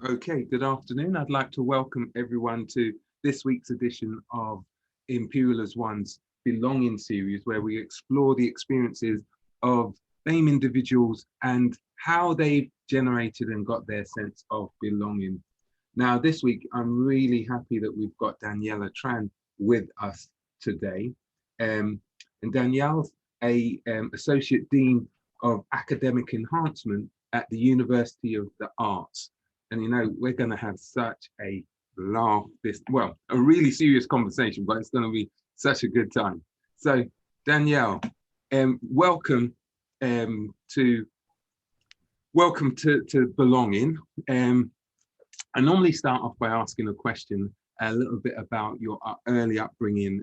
Okay, good afternoon. I'd like to welcome everyone to this week's edition of Imperial as One's Belonging series, where we explore the experiences of BAME individuals and how they've generated and got their sense of belonging. Now, this week, I'm really happy that we've got Danielle Tran with us today. And Danielle's a Associate Dean of Academic Enhancement at the University of the Arts. And you know, we're going to have such a laugh, a really serious conversation, but it's going to be such a good time. So, Danielle, welcome to Belonging. I normally start off by asking a question a little bit about your early upbringing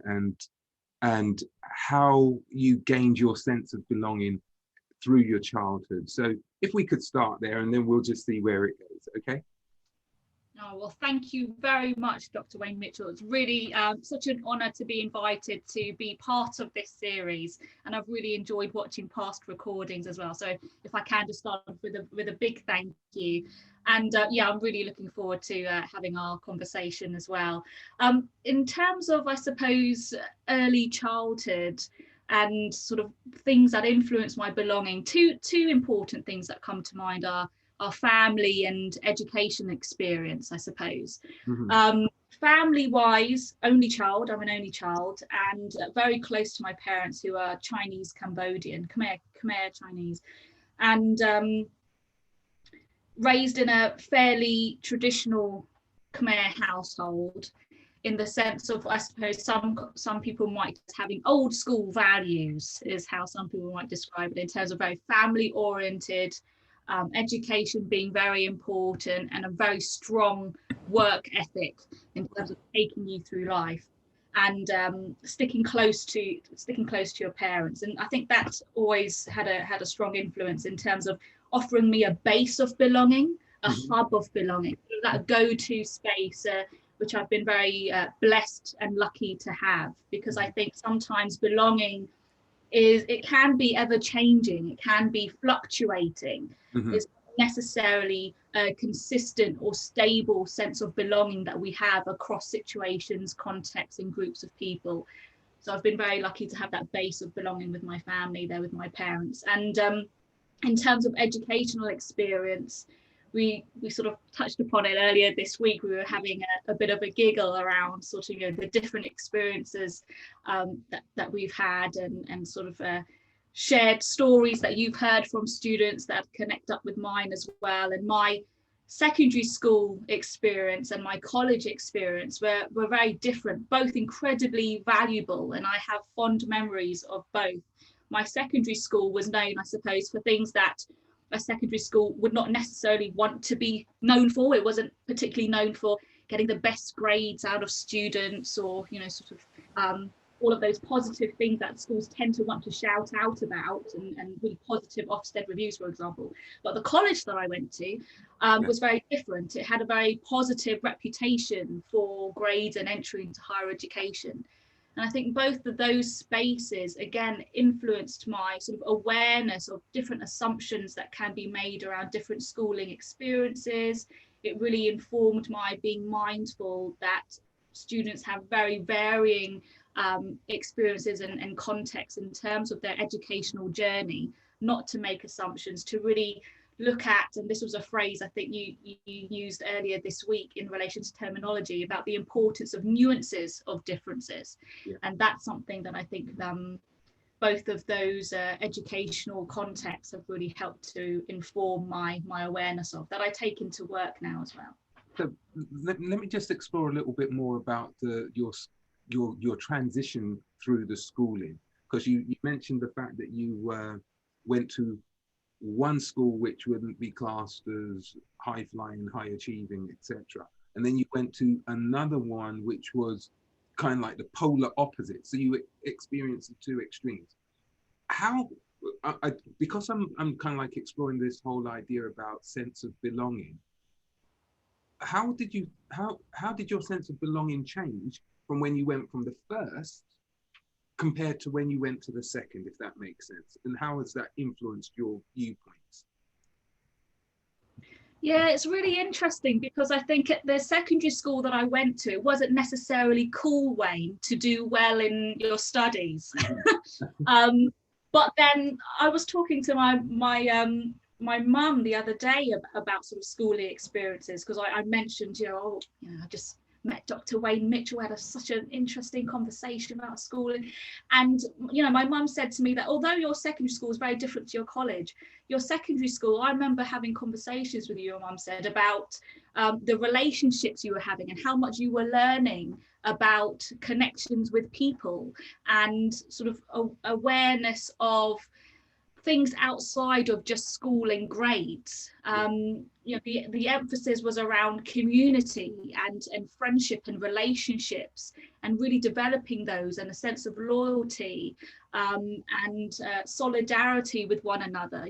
and how you gained your sense of belonging through your childhood. So if we could start there, and then we'll just see where it goes, okay? Oh, well, thank you very much, Dr. Wayne Mitchell. It's really such an honour to be invited to be part of this series, and I've really enjoyed watching past recordings as well. So if I can just start off with a big thank you. And yeah, I'm really looking forward to having our conversation as well. In terms of, I suppose, early childhood and sort of things that influence my belonging, two important things that come to mind are our family and education experience, I suppose. Mm-hmm. Family-wise, only child, I'm an only child, and very close to my parents, who are Chinese Cambodian, Khmer Chinese, and raised in a fairly traditional Khmer household, in the sense of, I suppose, some people might having old school values, is how some people might describe it, in terms of very family oriented, education being very important, and a very strong work ethic in terms of taking you through life, and sticking close to your parents. And I think that always had a strong influence in terms of offering me a base of belonging, a mm-hmm. hub of belonging, that go-to space, which I've been very blessed and lucky to have, because I think sometimes belonging it can be ever changing, it can be fluctuating. Mm-hmm. It's not necessarily a consistent or stable sense of belonging that we have across situations, contexts, and groups of people. So I've been very lucky to have that base of belonging with my family, there with my parents. And in terms of educational experience, we sort of touched upon it earlier this week. We were having a bit of a giggle around sort of, the different experiences that we've had, and sort of shared stories that you've heard from students that connect up with mine as well. And my secondary school experience and my college experience were very different, both incredibly valuable, and I have fond memories of both. My secondary school was known, I suppose, for things that a secondary school would not necessarily want to be known for. It wasn't particularly known for getting the best grades out of students, or sort of all of those positive things that schools tend to want to shout out about, and really positive Ofsted reviews, for example. But the college that I went to was very different. It had a very positive reputation for grades and entry into higher education. And I think both of those spaces, again, influenced my sort of awareness of different assumptions that can be made around different schooling experiences. It really informed my being mindful that students have very varying experiences and contexts in terms of their educational journey, not to make assumptions, to really look at, and this was a phrase I think you used earlier this week in relation to terminology, about the importance of nuances of differences. Yeah. And that's something that I think both of those educational contexts have really helped to inform my awareness of, that I take into work now as well. So let me just explore a little bit more about your transition through the schooling, because you mentioned the fact that you went to one school which wouldn't be classed as high flying, high achieving, etc. And then you went to another one which was kind of like the polar opposite. So you experienced the two extremes. How, because I'm kind of like exploring this whole idea about sense of belonging. How did your sense of belonging change from when you went from the first compared to when you went to the second, if that makes sense? And how has that influenced your viewpoints? Yeah, it's really interesting because I think at the secondary school that I went to, it wasn't necessarily cool, Wayne, to do well in your studies. But then I was talking to my mum the other day about sort of schooling experiences, because I mentioned, I just met Dr. Wayne Mitchell, had such an interesting conversation about schooling. And, my mum said to me that although your secondary school is very different to your college, your secondary school, I remember having conversations with you, your mum said, about the relationships you were having and how much you were learning about connections with people and sort of awareness of things outside of just school and grades. The emphasis was around community and friendship and relationships, and really developing those, and a sense of loyalty and solidarity with one another.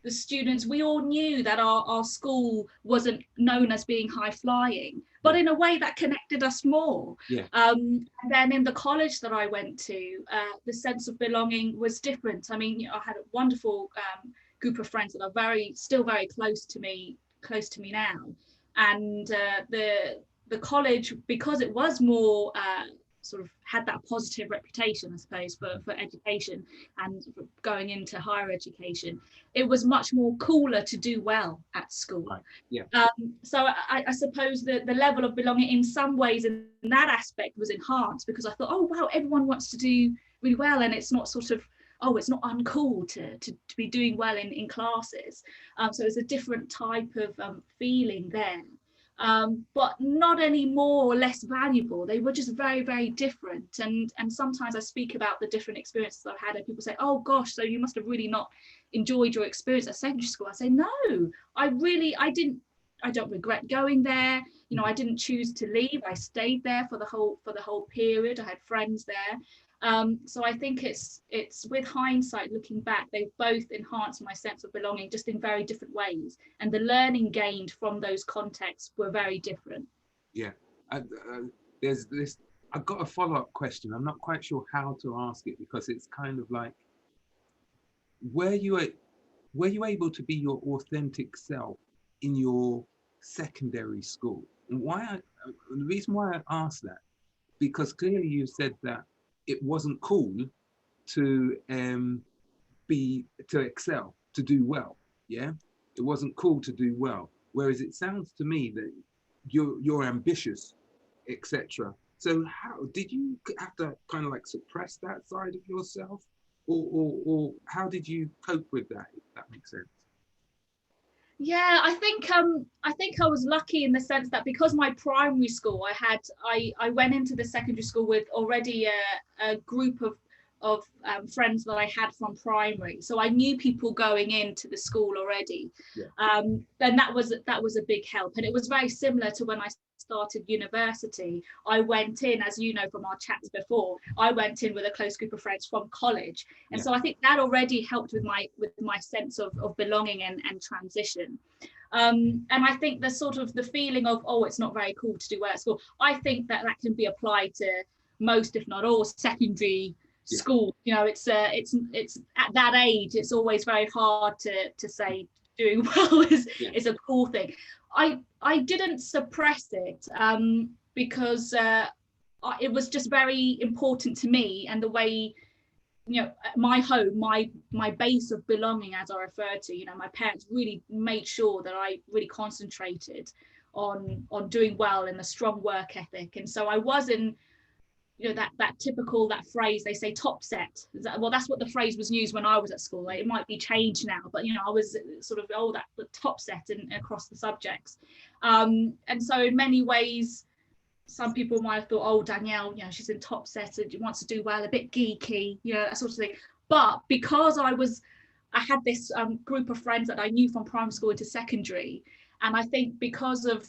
The students, we all knew that our school wasn't known as being high flying, but in a way that connected us more. And then in the college that I went to, the sense of belonging was different. I mean, I had a wonderful group of friends that are still very close to me now. And the college, because it was more sort of had that positive reputation, I suppose, for education and going into higher education, it was much more cooler to do well at school. So I suppose the level of belonging in some ways in that aspect was enhanced, because I thought, oh wow, everyone wants to do really well, and it's not sort of, oh, it's not uncool to be doing well in classes. So it's a different type of feeling there. But not any more or less valuable. They were just very, very different. And sometimes I speak about the different experiences I've had, and people say, oh gosh, so you must have really not enjoyed your experience at secondary school. I say, no, I don't regret going there. I didn't choose to leave. I stayed there for the whole period. I had friends there. So I think it's with hindsight, looking back, they've both enhanced my sense of belonging, just in very different ways, and the learning gained from those contexts were very different. There's this, I've got a follow-up question. I'm not quite sure how to ask it, because it's kind of like, were you able to be your authentic self in your secondary school? And the reason why I asked that, because clearly you said that it wasn't cool to excel, to do well. Yeah, it wasn't cool to do well. Whereas it sounds to me that you're ambitious, etc. So how did you have to kind of like suppress that side of yourself, or how did you cope with that? If that makes sense. Yeah, I think I was lucky in the sense that because my primary school, I went into the secondary school with already a group of friends that I had from primary, so I knew people going into the school already. Then that was a big help, and it was very similar to when I started university. I went in, as you know from our chats before, I went in with a close group of friends from college, and so I think that already helped with my sense of belonging and transition. And I think the sort of the feeling of, oh, it's not very cool to do well at school, I think that can be applied to most, if not all, secondary school. It's at that age, it's always very hard to say doing well is a cool thing. I didn't suppress it because it was just very important to me, and the way, my home, my base of belonging, as I refer to, my parents really made sure that I really concentrated on doing well in a strong work ethic. And so I wasn't, that typical, that phrase they say, top set. Well, that's what the phrase was used when I was at school. It might be changed now, but I was sort of, that the top set across the subjects. And so in many ways, some people might have thought, oh, Danielle, she's in top set and wants to do well, a bit geeky, that sort of thing. But because I had this group of friends that I knew from primary school into secondary, and I think because of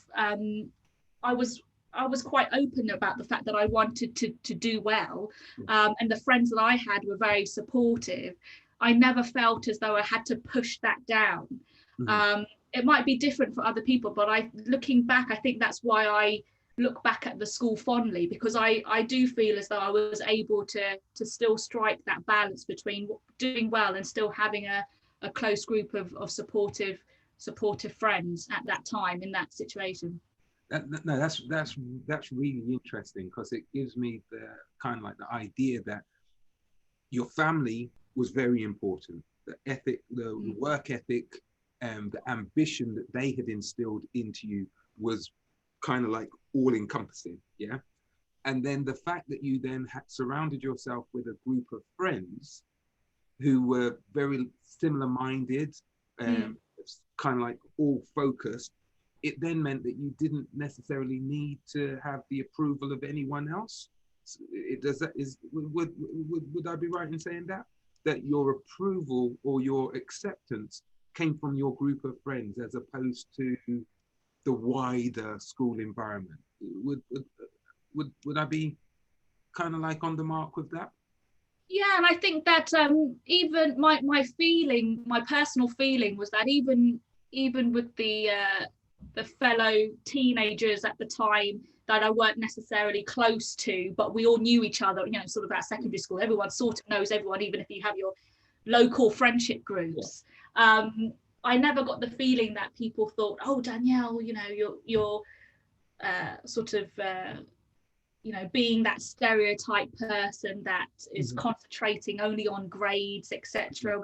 I was quite open about the fact that I wanted to do well, and the friends that I had were very supportive. I never felt as though I had to push that down. It might be different for other people, but looking back, I think that's why I look back at the school fondly, because I do feel as though I was able to still strike that balance between doing well and still having a close group of supportive supportive friends at that time in that situation. No, that's really interesting, because it gives me the kind of like the idea that your family was very important. The ethic, the work ethic, and the ambition that they had instilled into you was kind of like all encompassing, yeah. And then the fact that you then had surrounded yourself with a group of friends who were very similar minded, kind of like all focused, it then meant that you didn't necessarily need to have the approval of anyone else. Would I be right in saying that your approval or your acceptance came from your group of friends as opposed to the wider school environment? Would I be kind of like on the mark with that? Yeah, and I think that even my personal feeling was that even with the fellow teenagers at the time that I weren't necessarily close to, but we all knew each other, you know, sort of at secondary school, everyone sort of knows everyone, even if you have your local friendship groups. Yeah. I never got the feeling that people thought, oh, Danielle, you know, you're sort of you know, being that stereotype person that is concentrating only on grades, etc.,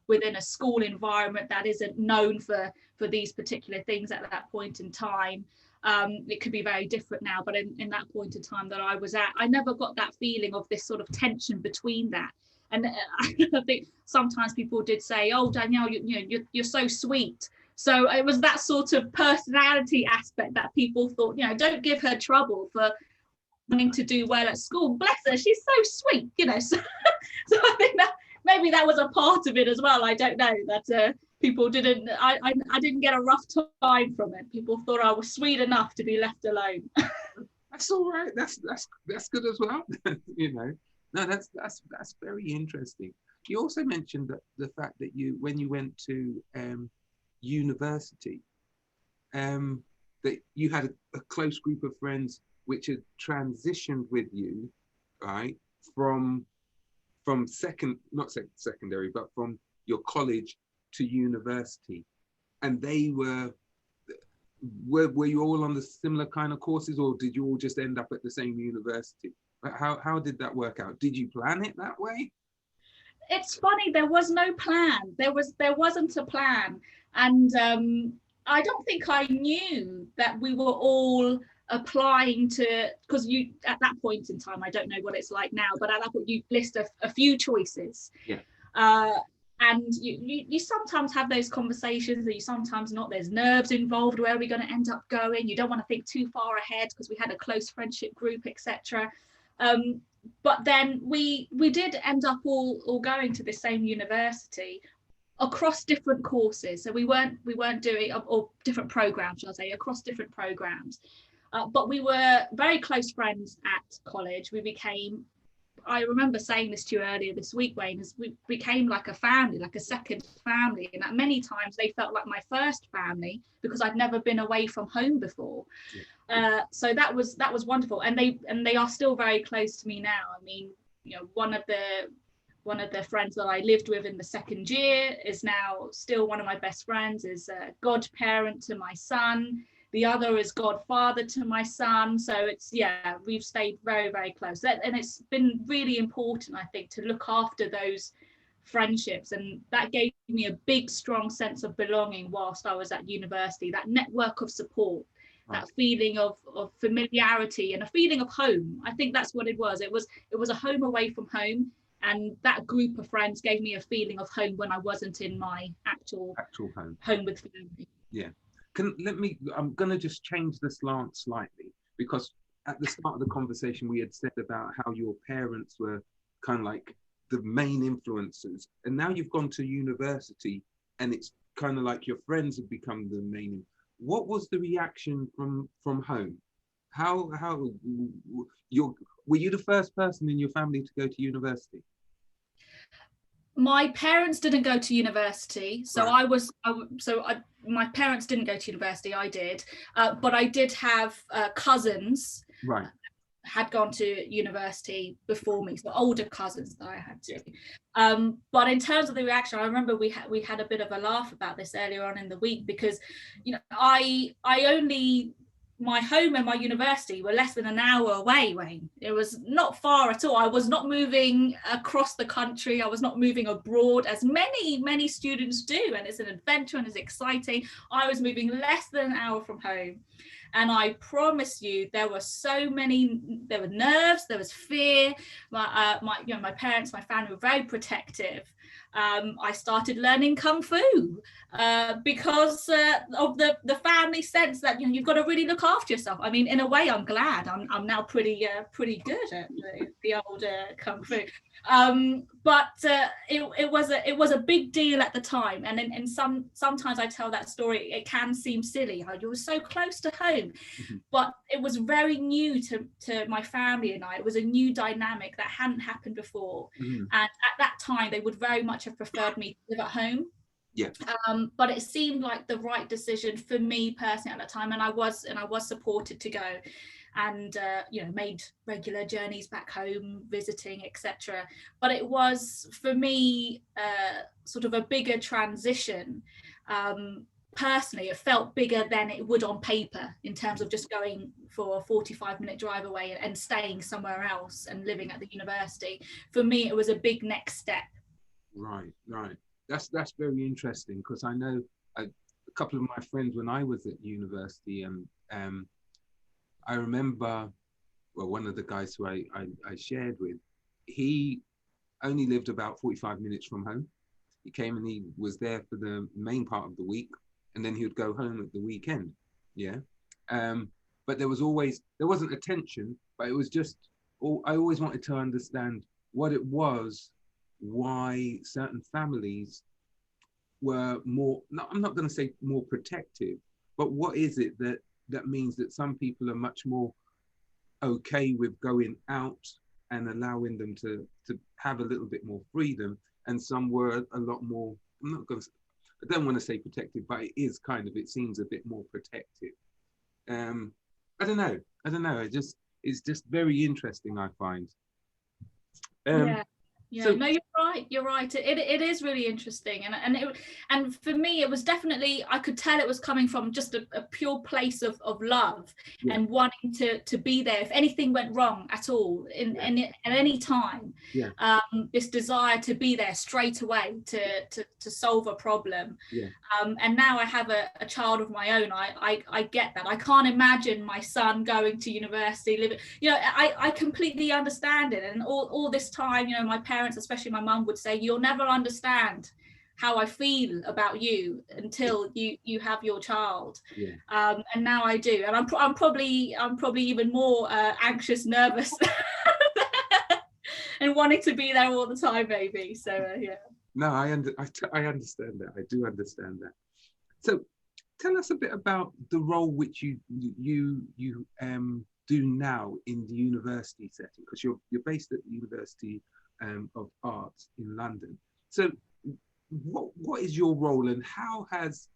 within a school environment that isn't known for these particular things at that point in time. It could be very different now, but in that point in time that I was at, I never got that feeling of this sort of tension between that. And I think sometimes people did say, oh, Danielle, you're so sweet. So it was that sort of personality aspect that people thought, you know, don't give her trouble for wanting to do well at school. Bless her, she's so sweet, you know. So I think that maybe that was a part of it as well. I don't know, that people didn't, I didn't get a rough time from it. People thought I was sweet enough to be left alone. That's all right. That's good as well. You know, no, that's very interesting. You also mentioned that the fact that when you went to university, that you had a close group of friends which had transitioned with you, right, from not secondary, but from your college to university, and they were you all on the similar kind of courses, or did you all just end up at the same university? How did that work out? Did you plan it that way? It's funny, there was no plan. There wasn't a plan, and I don't think I knew that we were all applying to, because you at that point in time, I don't know what it's like now, but at that point you list a few choices. Yeah. And you sometimes have those conversations, and you sometimes not. There's nerves involved. Where are we going to end up going? You don't want to think too far ahead because we had a close friendship group, etc. But then we did end up all going to the same university across different courses. So we weren't doing, or different programs, shall I say, across different programs. But we were very close friends at college. We became, I remember saying this to you earlier this week, Wayne, as we became like a family, like a second family. And that many times they felt like my first family because I'd never been away from home before. So that was wonderful. And they are still very close to me now. I mean, you know, one of the friends that I lived with in the second year is now still one of my best friends, is a godparent to my son. The other is godfather to my son. So it's, yeah, we've stayed very, very close. And it's been really important, I think, to look after those friendships. And that gave me a big, strong sense of belonging whilst I was at university, that network of support, that feeling of familiarity and a feeling of home. I think that's what it was. It was a home away from home. And that group of friends gave me a feeling of home when I wasn't in my actual home with family. Yeah. I'm going to just change the slant slightly, because at the start of the conversation, we had said about how your parents were kind of like the main influences. And now you've gone to university and it's kind of like your friends have become the main. What was the reaction from home? Were you the first person in your family to go to university? My parents didn't go to university, so right. My parents didn't go to university. I did, but I did have cousins, right, had gone to university before me, so older cousins that I had to. But in terms of the reaction, I remember we had a bit of a laugh about this earlier on in the week, because my home and my university were less than an hour away, Wayne. It was not far at all. I was not moving across the country. I was not moving abroad, as many students do, and it's an adventure and it's exciting. I was moving less than an hour from home. And I promise you, there were nerves, there was fear. My parents, my family were very protective. I started learning Kung Fu because of the family sense that you've got to really look after yourself. I mean, in a way, I'm glad I'm now pretty good at the old Kung Fu. But it was a big deal at the time, and sometimes I tell that story, it can seem silly how you were so close to home, but it was very new to my family and I. It was a new dynamic that hadn't happened before, and at that time they would very much have preferred me to live at home. But it seemed like the right decision for me personally at the time, and I was supported to go. And made regular journeys back home, visiting, etc. But it was, for me, sort of a bigger transition. Personally, it felt bigger than it would on paper, in terms of just going for a 45-minute drive away and staying somewhere else and living at the university. For me, it was a big next step. Right. That's very interesting, because I know a couple of my friends when I was at university, I remember, one of the guys who I shared with, he only lived about 45 minutes from home. He came and he was there for the main part of the week, and then he would go home at the weekend. But there wasn't a tension, but it was just, I always wanted to understand what it was, why certain families were more, I'm not going to say more protective, but what is it that means that some people are much more okay with going out and allowing them to have a little bit more freedom, and some were a lot more, I don't want to say protective, but it seems a bit more protective. I don't know. It's just very interesting, I find. So, no, you're right. It is really interesting, and for me, it was definitely, I could tell it was coming from just a pure place of love, and wanting to be there if anything went wrong at all at any time. This desire to be there straight away to solve a problem. And now I have a child of my own. I get that. I can't imagine my son going to university, living. I completely understand it, and all this time, my parents, especially my mum, would say, you'll never understand how I feel about you until you have your child. And now I do, and I'm probably even more anxious, nervous and wanting to be there all the time, maybe. So No, I understand that. I do understand that. So tell us a bit about the role which you do now in the university setting, because you're based at the University of Arts in London. So what is your role, and how has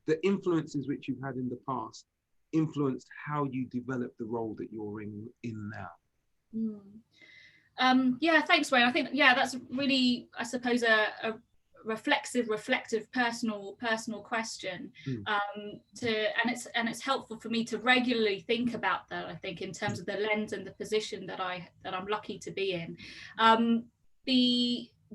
the influences which you've had in the past influenced how you develop the role that you're in now? Thanks, Wayne. I think that's really, I suppose, a reflective personal question. And it's helpful for me to regularly think about that, I think, in terms of the lens and the position that I'm lucky to be in.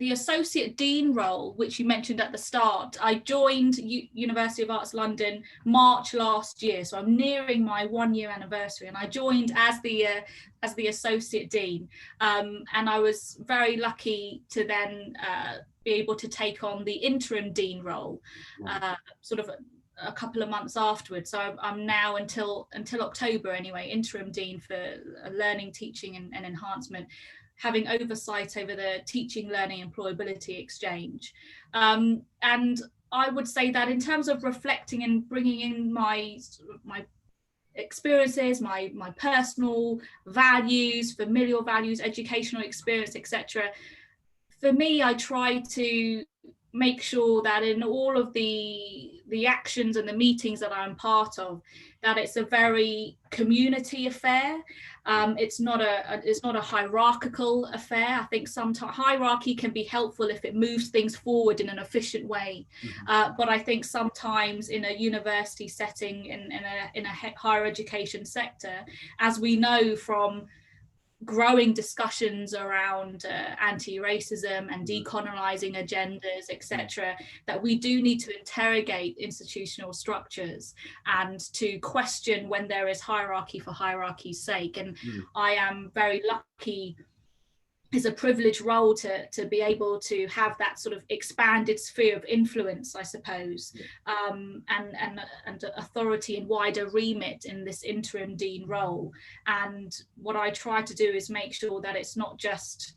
The Associate Dean role, which you mentioned at the start, I joined University of Arts London March last year, so I'm nearing my 1-year anniversary, and I joined as the Associate Dean, and I was very lucky to then be able to take on the Interim Dean role, sort of a couple of months afterwards. So I'm now until October anyway, Interim Dean for Learning, Teaching and Enhancement, having oversight over the Teaching, Learning, Employability Exchange. And I would say that in terms of reflecting and bringing in my experiences, my personal values, familial values, educational experience, etc., for me, I try to make sure that in all of the actions and the meetings that I'm part of, that it's a very community affair. It's not a hierarchical affair. I think sometimes hierarchy can be helpful if it moves things forward in an efficient way. But I think sometimes in a university setting, in a higher education sector, as we know from growing discussions around anti-racism and decolonizing agendas, etc., that we do need to interrogate institutional structures and to question when there is hierarchy for hierarchy's sake. And I am very lucky, it's a privileged role to be able to have that sort of expanded sphere of influence, I suppose, and authority and wider remit in this interim dean role. And what I try to do is make sure that it's not just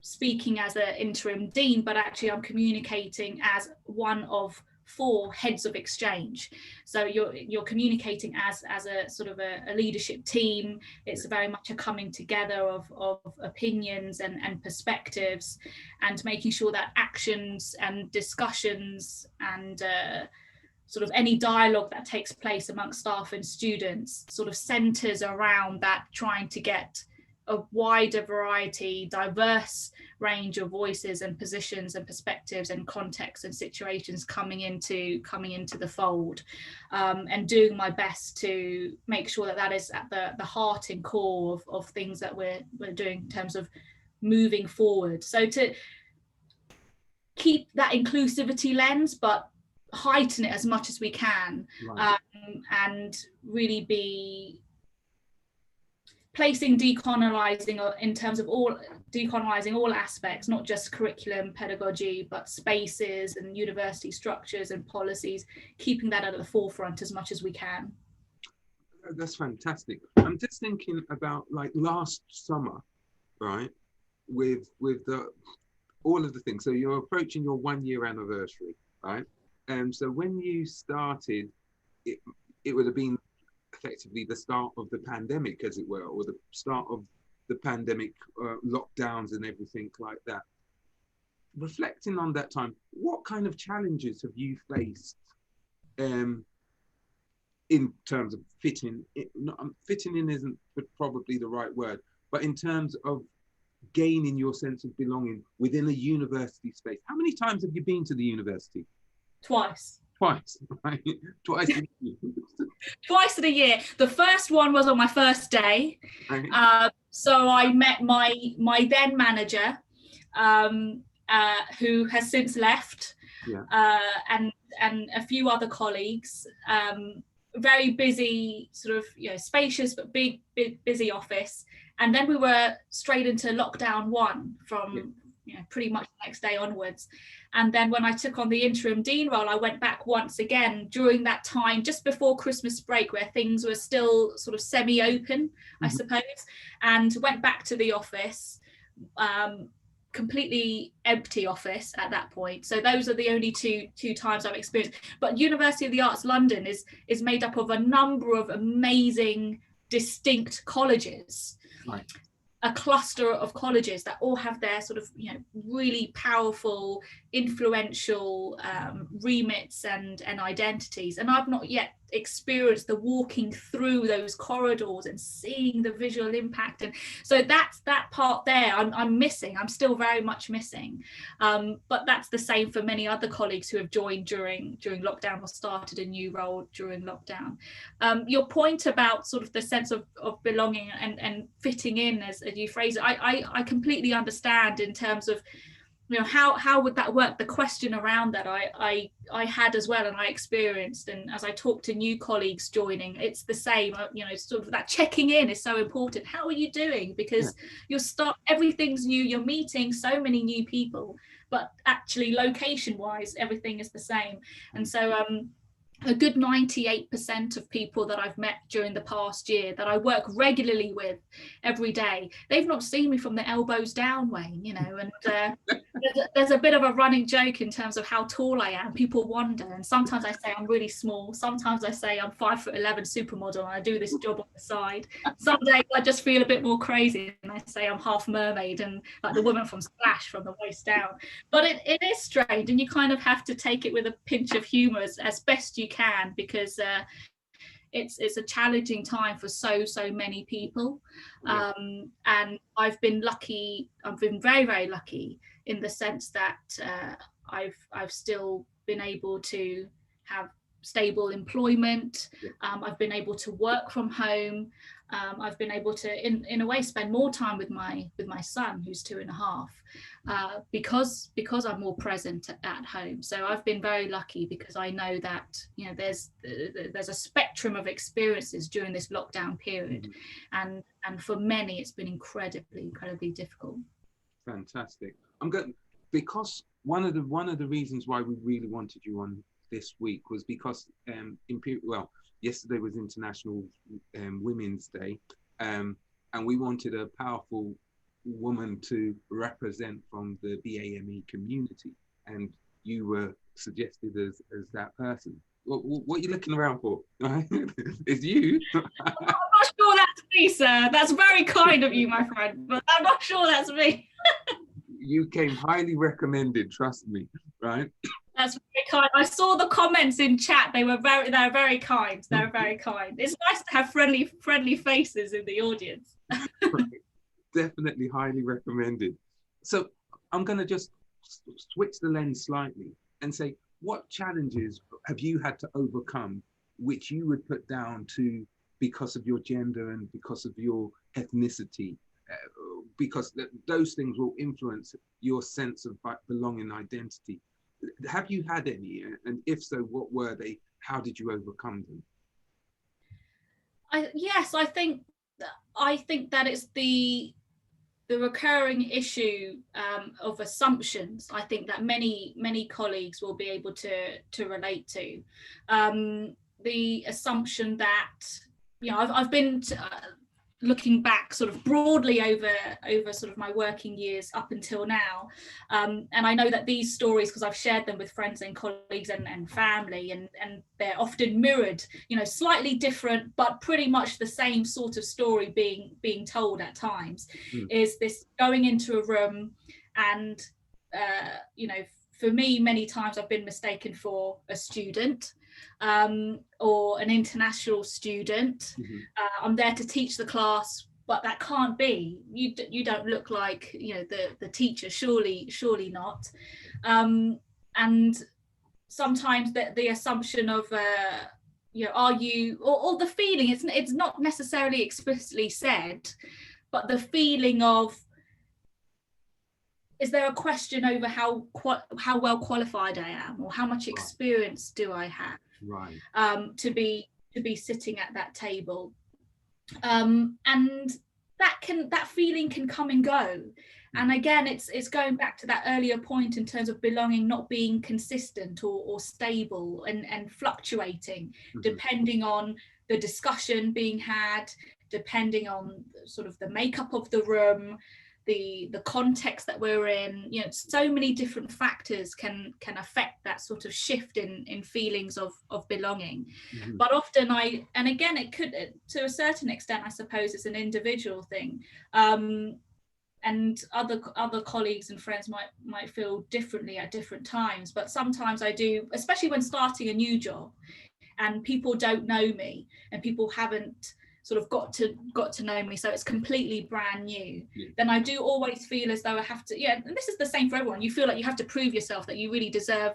speaking as an interim dean, but actually I'm communicating as one of 4 heads of exchange. So you're communicating as a sort of a leadership team. It's very much a coming together of opinions and perspectives, and making sure that actions and discussions and sort of any dialogue that takes place amongst staff and students sort of centers around that, trying to get a wider variety, diverse range of voices and positions and perspectives and contexts and situations coming into the fold, and doing my best to make sure that that is at the heart and core of things that we're doing in terms of moving forward. So to keep that inclusivity lens, but heighten it as much as we can, and really be placing decolonizing in terms of decolonizing all aspects, not just curriculum, pedagogy, but spaces and university structures and policies, keeping that at the forefront as much as we can. That's fantastic. I'm just thinking about like last summer, right? With all of the things. So you're approaching your 1-year anniversary, right? So when you started, it would have been effectively the start of the pandemic, as it were, or the start of the pandemic lockdowns and everything like that. Reflecting on that time, what kind of challenges have you faced in terms of fitting in isn't probably the right word, but in terms of gaining your sense of belonging within a university space? How many times have you been to the university? Twice, right? Twice in a year. The first one was on my first day. So I met my then manager, who has since left, and a few other colleagues. Very busy, sort of, spacious but big busy office. And then we were straight into lockdown 1 from pretty much the next day onwards. And then when I took on the interim dean role, I went back once again during that time, just before Christmas break, where things were still sort of semi-open, I suppose, and went back to the office, completely empty office at that point. So those are the only two times I've experienced. But University of the Arts London is made up of a number of amazing, distinct colleges. Right. A cluster of colleges that all have their sort of really powerful, influential remits and identities, and I've not yet experienced the walking through those corridors and seeing the visual impact, and so that's that part there I'm missing. I'm still very much missing, but that's the same for many other colleagues who have joined during lockdown or started a new role during lockdown. Your point about sort of the sense of belonging and fitting in, as you phrase it, I completely understand in terms of how would that work. The question around that I had as well, and I experienced, and as I talk to new colleagues joining, it's the same. Sort of that checking in is so important. How are you doing? Because everything's new, you're meeting so many new people, but actually location wise everything is the same. And so a good 98% of people that I've met during the past year that I work regularly with every day, they've not seen me from the elbows down, Wayne, you know, and there's a bit of a running joke in terms of how tall I am. People wonder, and sometimes I say I'm really small, sometimes I say I'm 5'11" supermodel and I do this job on the side. Some days I just feel a bit more crazy and I say I'm half mermaid and like the woman from Splash from the waist down. But it is strange, and you kind of have to take it with a pinch of humor as best you can, because it's a challenging time for so many people. And I've been very, very lucky in the sense that I've still been able to have stable employment. I've been able to work from home. I've been able to, in a way, spend more time with my son, who's 2.5, because I'm more present at home. So I've been very lucky, because I know that, you know, there's a spectrum of experiences during this lockdown period, and for many it's been incredibly difficult. Fantastic. I'm going, because one of the reasons why we really wanted you on this week was because Imperial, yesterday was International Women's Day, and we wanted a powerful woman to represent from the BAME community, and you were suggested as that person. What are you looking around for? It's you. I'm not sure that's me, sir. That's very kind of you, my friend, but I'm not sure that's me. You came highly recommended, trust me, right? That's very kind. I saw the comments in chat. They're very kind. They're very kind. It's nice to have friendly faces in the audience. Definitely highly recommended. So I'm going to just switch the lens slightly and say, what challenges have you had to overcome, which you would put down to because of your gender and because of your ethnicity? Because those things will influence your sense of belonging, identity. Have you had any? And if so, what were they? How did you overcome them? Yes, I think that it's the recurring issue of assumptions. I think that many colleagues will be able to relate to the assumption that, you know, I've been looking back sort of broadly over sort of my working years up until now, and I know that these stories, because I've shared them with friends and colleagues and family, and they're often mirrored, you know, slightly different but pretty much the same sort of story being told at times. Is this going into a room and you know, for me, many times I've been mistaken for a student, or an international student. I'm there to teach the class, but that can't be. You don't look like, you know, the teacher, surely not. And sometimes the assumption of you know, are you, or the feeling, it's not necessarily explicitly said, but the feeling of, is there a question over how well qualified I am, or how much experience do I have, to be sitting at that table, and that feeling can come and go. And again, it's going back to that earlier point in terms of belonging not being consistent or stable and fluctuating, depending on the discussion being had, depending on sort of the makeup of the room, the context that we're in. You know, so many different factors can affect that sort of shift in feelings of belonging. But often and again, it could, to a certain extent, I suppose it's an individual thing, and other colleagues and friends might feel differently at different times. But sometimes I do, especially when starting a new job and people don't know me and people haven't sort of got to know me, so it's completely brand new, then I do always feel as though I have to, and this is the same for everyone, you feel like you have to prove yourself that you really deserve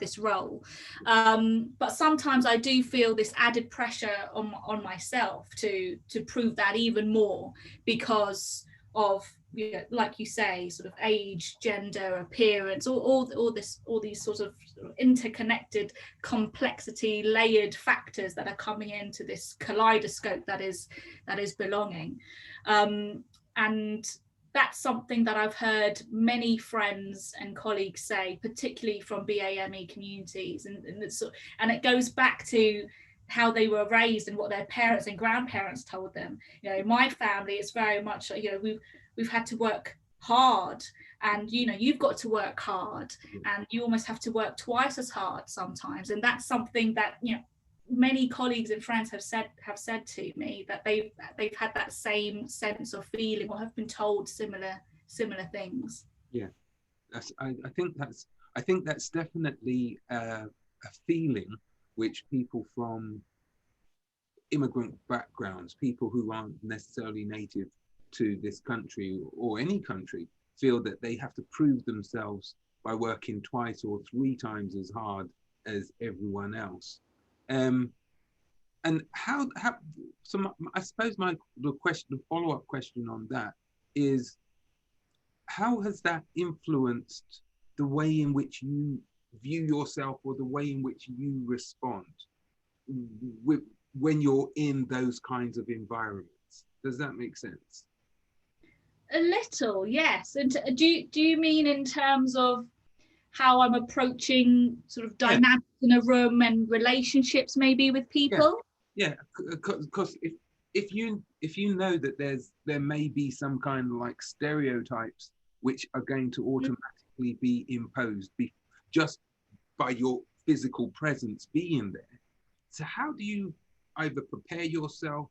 this role, but sometimes I do feel this added pressure on myself to prove that even more, because of, you know, like you say, sort of age, gender, appearance, all these sort of interconnected, complexity, layered factors that are coming into this kaleidoscope that is belonging. And that's something that I've heard many friends and colleagues say, particularly from BAME communities, and it goes back to how they were raised and what their parents and grandparents told them. You know, my family is very much, you know, we've had to work hard, and you know, you've got to work hard, and you almost have to work twice as hard sometimes. And that's something that, you know, many colleagues and friends have said to me, that they've had that same sense of feeling, or have been told similar things. Yeah, I think that's definitely a feeling which people from immigrant backgrounds, people who aren't necessarily native to this country or any country, feel that they have to prove themselves by working twice or three times as hard as everyone else. And how so I suppose the follow-up question on that is, how has that influenced the way in which you view yourself, or the way in which you respond when you're in those kinds of environments? Does that make sense? A little, yes. And do you mean in terms of how I'm approaching sort of dynamics in a room and relationships maybe with people? Yeah, because if you know that there may be some kind of like stereotypes which are going to automatically be imposed just by your physical presence being there. So how do you either prepare yourself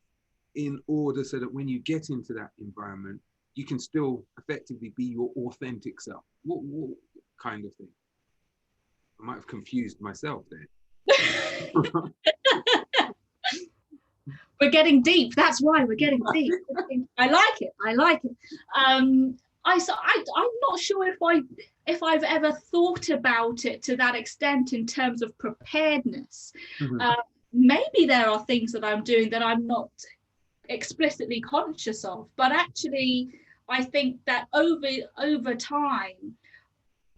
in order so that when you get into that environment, you can still effectively be your authentic self? What kind of thing? I might have confused myself there. We're getting deep. That's why we're getting deep. I like it. I'm not sure if I've ever thought about it to that extent in terms of preparedness. Maybe there are things that I'm doing that I'm not explicitly conscious of, but actually I think that over time,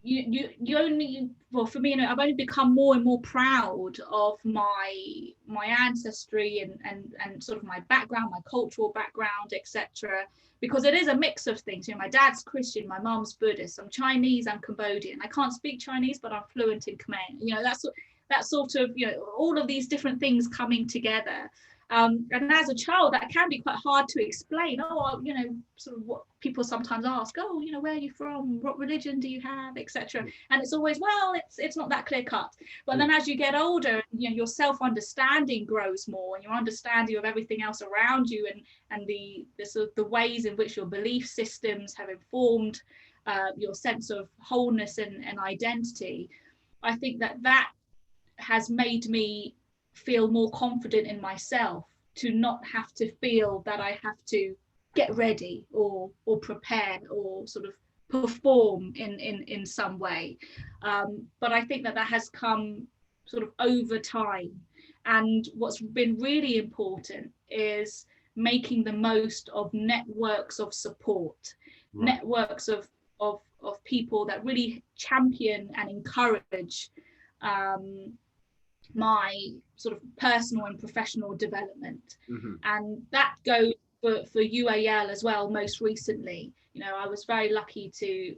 you only, well, for me, you know, I've only become more and more proud of my ancestry and sort of my background, my cultural background, etc. Because it is a mix of things. You know, my dad's Christian, my mom's Buddhist, I'm Chinese, I'm Cambodian. I can't speak Chinese, but I'm fluent in Khmer. You know, that sort of, you know, all of these different things coming together. And as a child, that can be quite hard to explain. Oh, you know, sort of what people sometimes ask, oh, you know, where are you from? What religion do you have, etc. And it's always, well, it's not that clear cut. But then as you get older, you know, your self-understanding grows more, and your understanding of everything else around you, and the sort of the ways in which your belief systems have informed your sense of wholeness and identity. I think that has made me feel more confident in myself, to not have to feel that I have to get ready or prepare or sort of perform in some way. But I think that has come sort of over time. And what's been really important is making the most of networks of support, networks of people that really champion and encourage my sort of personal and professional development. And that goes for UAL as well. Most recently, you know, I was very lucky to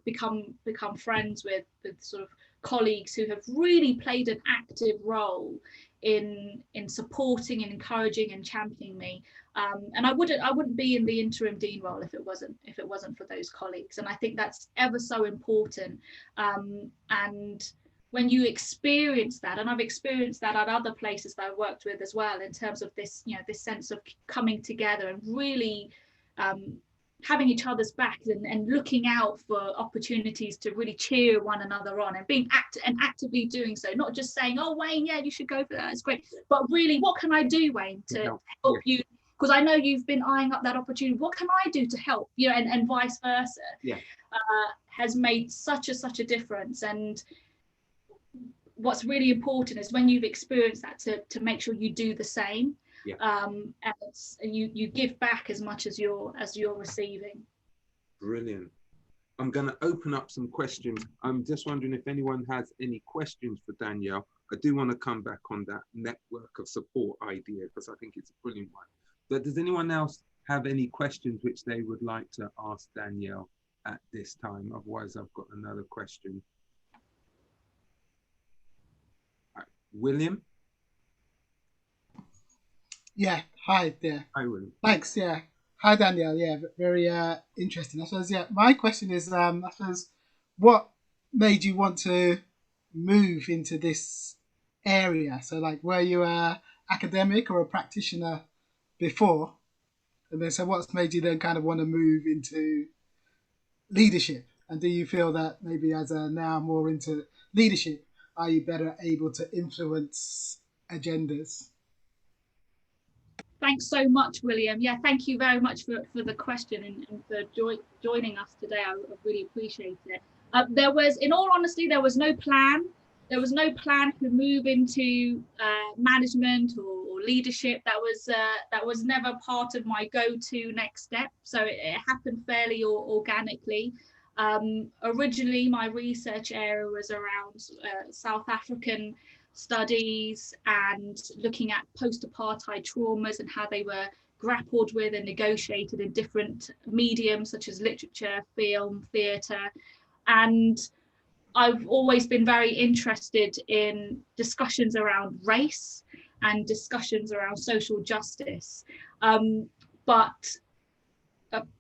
become friends with sort of colleagues who have really played an active role in supporting and encouraging and championing me. And I wouldn't be in the interim dean role if it wasn't for those colleagues. And I think that's ever so important. And when you experience that, and I've experienced that at other places that I've worked with as well, in terms of this, you know, this sense of coming together and really having each other's backs and looking out for opportunities to really cheer one another on, and being actively doing so, not just saying, oh, Wayne, yeah, you should go for that, it's great, but really, what can I do, Wayne, to help you? Because I know you've been eyeing up that opportunity. What can I do to help? You know, and vice versa. Has made such a difference. And what's really important is when you've experienced that, to make sure you do the same. And you give back as much as you're receiving. Brilliant. I'm going to open up some questions. I'm just wondering if anyone has any questions for Danielle. I do want to come back on that network of support idea, because I think it's a brilliant one. But does anyone else have any questions which they would like to ask Danielle at this time. Otherwise, I've got another question. Right. William? Yeah, hi there. Hi, William. Thanks, yeah. Hi, Danielle. Yeah, very interesting. I suppose, yeah, my question is, I suppose, what made you want to move into this area? So, like, were you a academic or a practitioner before? And then, so what's made you then kind of want to move into leadership? And do you feel that maybe as a now more into leadership, are you better able to influence agendas? Thanks so much, William. Yeah, thank you very much for the question and for joining us today. I really appreciate it. There was, in all honesty, there was no plan. There was no plan to move into management or leadership. That was never part of my go-to next step. So it happened fairly organically. Originally, my research area was around South African studies and looking at post-apartheid traumas and how they were grappled with and negotiated in different mediums such as literature, film, theatre. And I've always been very interested in discussions around race and discussions around social justice. But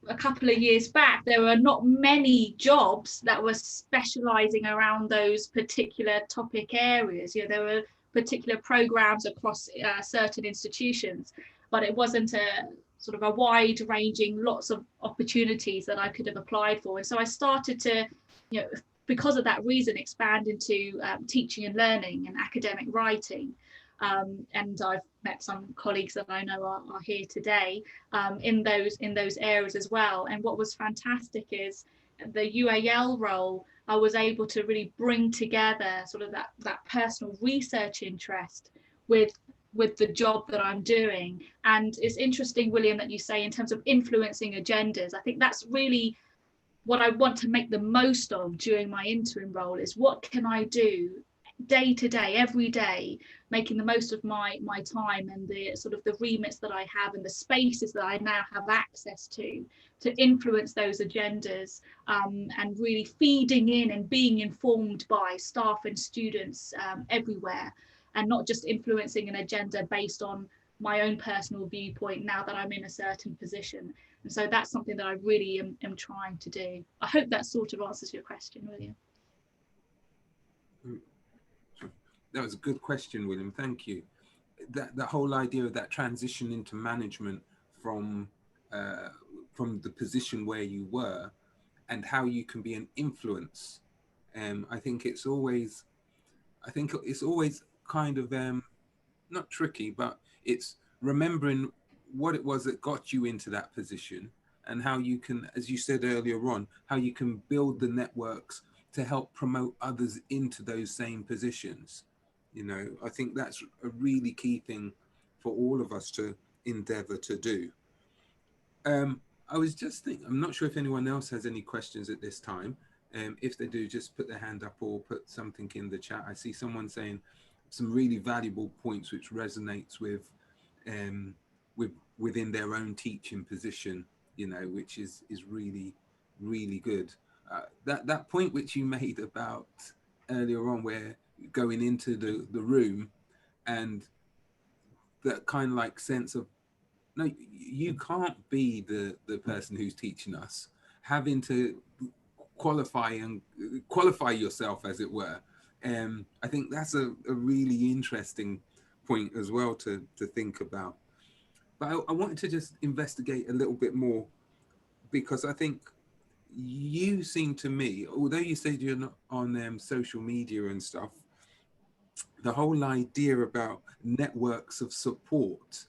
a couple of years back, there were not many jobs that were specializing around those particular topic areas. You know, there were particular programs across certain institutions, but it wasn't a sort of a wide ranging, lots of opportunities that I could have applied for. And so I started to, you know, because of that reason, expand into teaching and learning and academic writing. And I've met some colleagues that I know are here today in those areas as well. And what was fantastic is the UAL role, I was able to really bring together sort of that personal research interest with the job that I'm doing. And it's interesting, William, that you say in terms of influencing agendas. I think that's really what I want to make the most of during my interim role is what can I do day to day, every day, making the most of my time and the sort of the remits that I have and the spaces that I now have access to influence those agendas and really feeding in and being informed by staff and students everywhere, and not just influencing an agenda based on my own personal viewpoint now that I'm in a certain position. And so that's something that I really am trying to do. I hope that sort of answers your question, William. That was a good question, William. Thank you. That whole idea of that transition into management from the position where you were and how you can be an influence. I think it's always kind of not tricky, but it's remembering what it was that got you into that position and how you can, as you said earlier on, how you can build the networks to help promote others into those same positions. You know, I think that's a really key thing for all of us to endeavor to do. I was just thinking, I'm not sure if anyone else has any questions at this time. If they do, just put their hand up or put something in the chat. I see someone saying some really valuable points which resonates with within their own teaching position, you know, which is really, really good. That point which you made about earlier on, where going into the room and that kind of like sense of, no, you can't be the person who's teaching us, having to qualify yourself, as it were. I think that's a really interesting point as well to think about. But I wanted to just investigate a little bit more, because I think you seem to me, although you said you're not on social media and stuff, the whole idea about networks of support,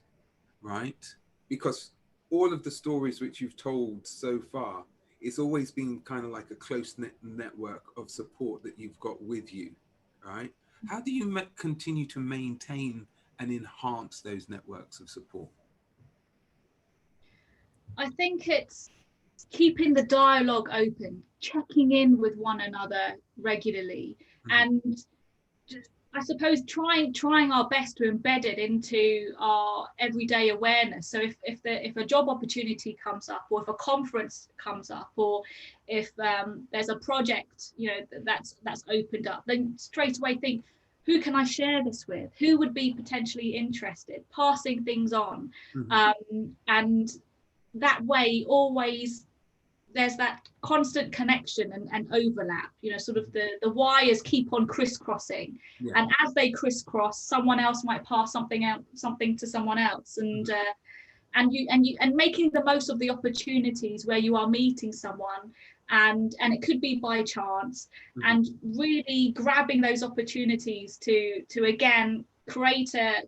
right? Because all of the stories which you've told so far, it's always been kind of like a close-knit network of support that you've got with you, right? How do you continue to maintain and enhance those networks of support? I think it's keeping the dialogue open, checking in with one another regularly, and just, I suppose trying our best to embed it into our everyday awareness. So if a job opportunity comes up, or if a conference comes up, or if there's a project, you know, that's opened up, then straight away think, who can I share this with? Who would be potentially interested? Passing things on, and that way always there's that constant connection and overlap, you know, sort of the wires keep on crisscrossing, and as they crisscross, someone else might pass something to someone else, and making the most of the opportunities where you are meeting someone, and it could be by chance, and really grabbing those opportunities to again create a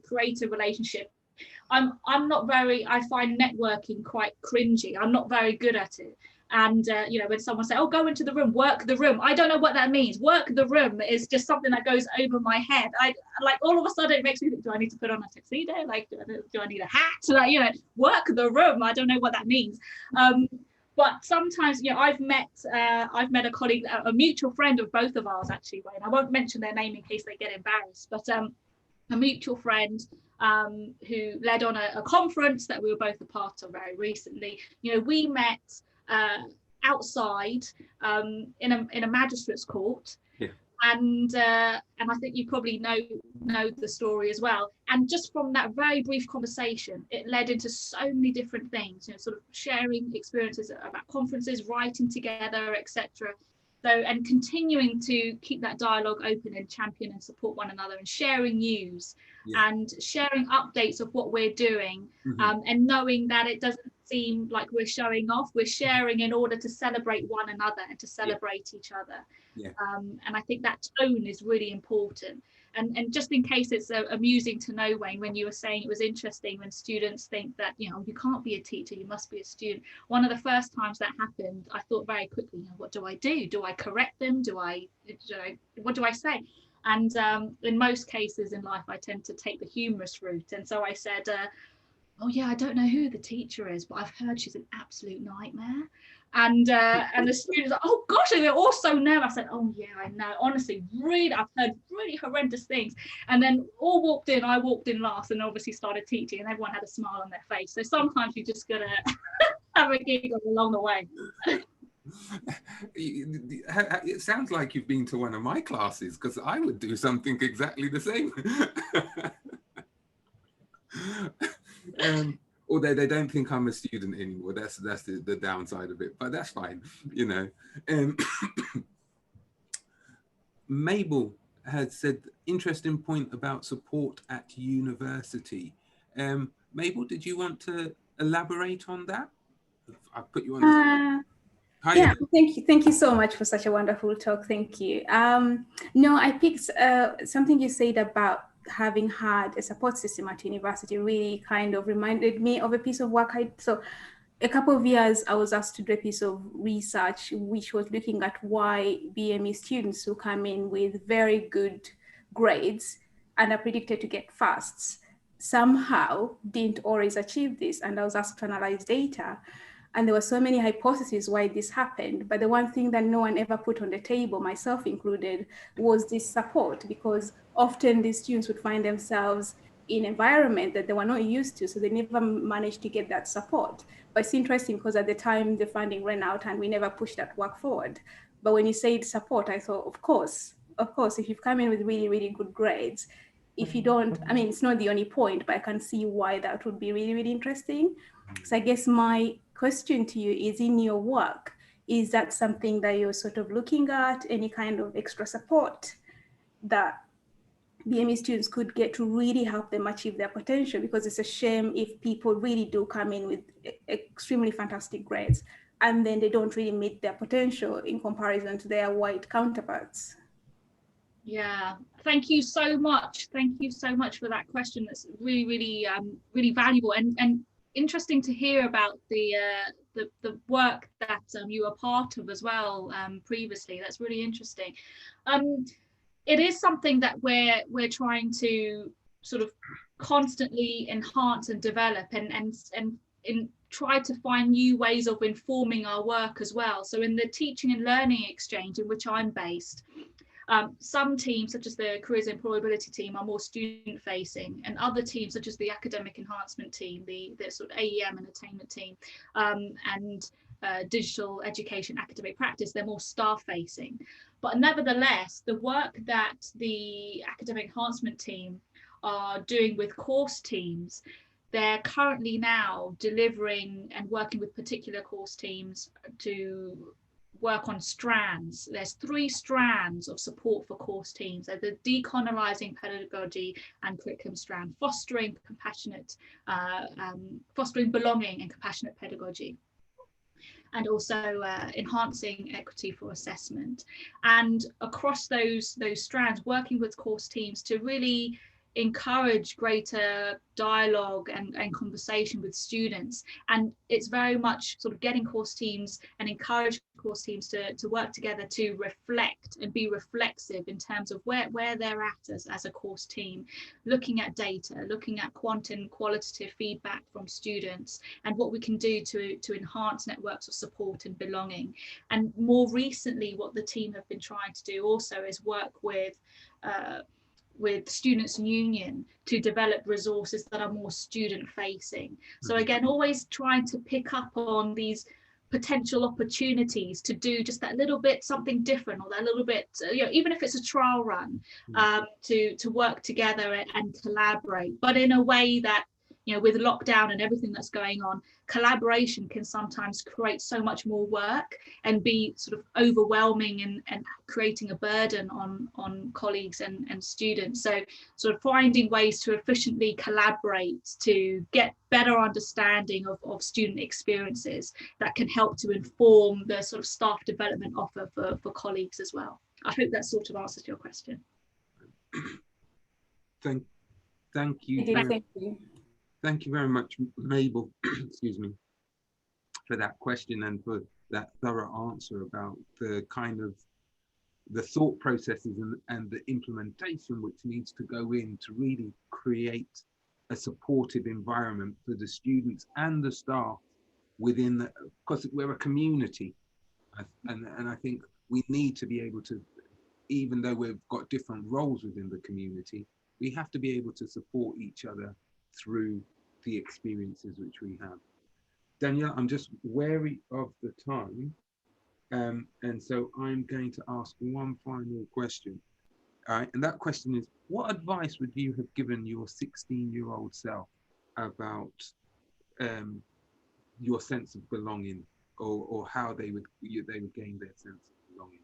relationship. I'm not very, I find networking quite cringy. I'm not very good at it. And you know, when someone say, oh, go into the room, work the room, I don't know what that means. Work the room is just something that goes over my head. I like, all of a sudden it makes me think, do I need to put on a tuxedo? Like, do I need a hat? Like, you know, work the room, I don't know what that means. But sometimes, you know, I've met a colleague, a mutual friend of both of ours actually, and I won't mention their name in case they get embarrassed, but a mutual friend who led on a conference that we were both a part of very recently. You know, we met outside in a magistrate's court, and I think you probably know the story as well. And just from that very brief conversation, it led into so many different things. You know, sort of sharing experiences about conferences, writing together, etc. So, and continuing to keep that dialogue open and champion and support one another, and sharing news and sharing updates of what we're doing, and knowing that it doesn't seem like we're showing off, we're sharing in order to celebrate one another and to celebrate each other. And I think that tone is really important. And just in case it's amusing to know, Wayne, when you were saying it was interesting when students think that, you know, you can't be a teacher, you must be a student. One of the first times that happened, I thought very quickly, you know, what do I do? Do I correct them? What do I say? And in most cases in life, I tend to take the humorous route. And so I said, oh yeah, I don't know who the teacher is, but I've heard she's an absolute nightmare. And the students are, oh gosh, and they also know. I said, oh yeah, I know. Honestly, really, I've heard really horrendous things. And then I walked in last, and obviously started teaching, and everyone had a smile on their face. So sometimes you just gotta have a giggle along the way. It sounds like you've been to one of my classes, because I would do something exactly the same. Although they don't think I'm a student anymore. That's the downside of it, but that's fine, you know. Mabel has said interesting point about support at university. Mabel, did you want to elaborate on that? I've put you on the spot. Yeah, thank you so much for such a wonderful talk. Thank you. No, I picked something you said about having had a support system at university. Really kind of reminded me of a piece of work so a couple of years I was asked to do a piece of research which was looking at why BME students who come in with very good grades and are predicted to get firsts somehow didn't always achieve this. And I was asked to analyze data. And there were so many hypotheses why this happened. But the one thing that no one ever put on the table, myself included, was this support, because often these students would find themselves in an environment that they were not used to, so they never managed to get that support. But it's interesting because at the time the funding ran out and we never pushed that work forward. But when you said support, I thought, of course, if you've come in with really, really good grades, if you don't, I mean, it's not the only point, but I can see why that would be really, really interesting. So I guess my question to you is, in your work, is that something that you're sort of looking at, any kind of extra support that BME students could get to really help them achieve their potential? Because it's a shame if people really do come in with extremely fantastic grades and then they don't really meet their potential in comparison to their white counterparts. Yeah, thank you so much. Thank you so much for that question. That's really, really, really valuable and interesting to hear about the work that you were part of as well previously. That's really interesting. It is something that we're trying to sort of constantly enhance and develop and try to find new ways of informing our work as well. So in the teaching and learning exchange in which I'm based, Some teams, such as the Careers and Employability team, are more student facing, and other teams, such as the Academic Enhancement team, the sort of AEM and attainment team, and digital education academic practice, they're more staff facing. But nevertheless, the work that the Academic Enhancement team are doing with course teams, they're currently now delivering and working with particular course teams to work on strands. There's 3 strands of support for course teams. There's the decolonizing pedagogy and curriculum strand, fostering belonging and compassionate pedagogy, and also enhancing equity for assessment. And across those strands, working with course teams to really encourage greater dialogue and conversation with students. And it's very much sort of getting course teams and encourage course teams to work together to reflect and be reflexive in terms of where they're at as a course team, looking at data, looking at qualitative feedback from students, and what we can do to enhance networks of support and belonging. And more recently, what the team have been trying to do also is work with Students' Union to develop resources that are more student facing. So again, always trying to pick up on these potential opportunities to do just that little bit something different, or that little bit, even if it's a trial run, to work together and collaborate, but in a way that, with lockdown and everything that's going on, collaboration can sometimes create so much more work and be sort of overwhelming and creating a burden on colleagues and students. So sort of finding ways to efficiently collaborate to get better understanding of student experiences that can help to inform the sort of staff development offer for colleagues as well. I hope that sort of answers your question. Thank you. Thank you. Thank you very much, Mabel, excuse me, for that question and for that thorough answer about the kind of the thought processes and the implementation which needs to go in to really create a supportive environment for the students and the staff within because we're a community. And I think we need to be able to, even though we've got different roles within the community, we have to be able to support each other through the experiences which we have. Danielle, I'm just wary of the time, and so I'm going to ask one final question. All right, and that question is, what advice would you have given your 16-year-old self about your sense of belonging, or how they would gain their sense of belonging?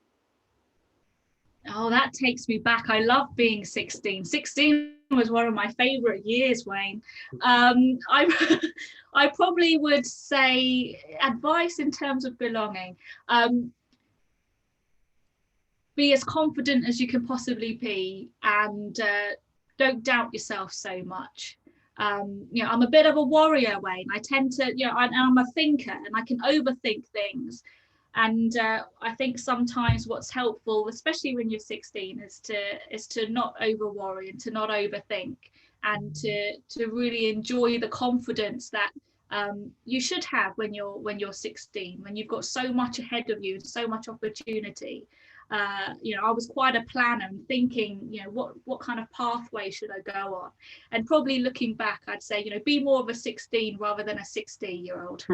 Oh, that takes me back. I love being 16. 16 was one of my favorite years, Wayne. I probably would say advice in terms of belonging. Be as confident as you can possibly be, and don't doubt yourself so much. I'm a bit of a warrior, Wayne. I tend to, I'm a thinker and I can overthink things. And I think sometimes what's helpful, especially when you're 16, is to not over worry and to not overthink, and to really enjoy the confidence that you should have when you're 16, when you've got so much ahead of you, so much opportunity. I was quite a planner and thinking, what kind of pathway should I go on? And probably looking back, I'd say, be more of a 16 rather than a 60-year-old.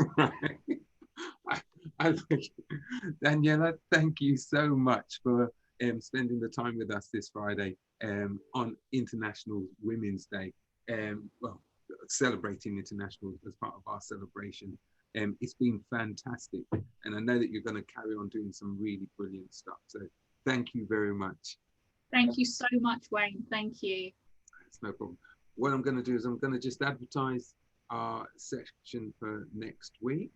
Daniela, thank you so much for spending the time with us this Friday on International Women's Day. Celebrating International as part of our celebration. It's been fantastic, and I know that you're going to carry on doing some really brilliant stuff. So thank you very much. Thank you so much, Wayne. Thank you. It's no problem. What I'm going to do is I'm going to just advertise our section for next week.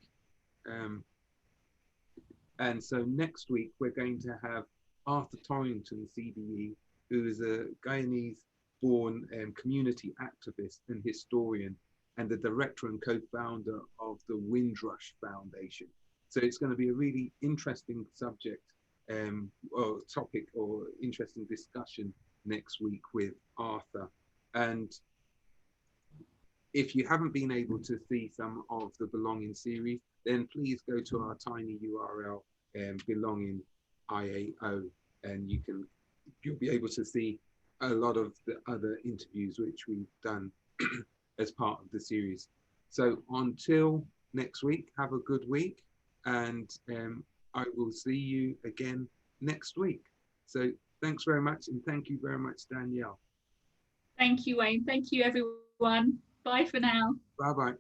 And so next week, we're going to have Arthur Torrington, CDE, who is a Guyanese-born community activist and historian, and the director and co-founder of the Windrush Foundation. So it's going to be a really interesting subject or topic or interesting discussion next week with Arthur. And if you haven't been able to see some of the Belonging series, then please go to our tiny URL, Belonging IAO, and you can you'll be able to see a lot of the other interviews which we've done as part of the series. So until next week, have a good week, and I will see you again next week. So thanks very much, and thank you very much, Danielle. Thank you, Wayne. Thank you, everyone. Bye for now. Bye-bye.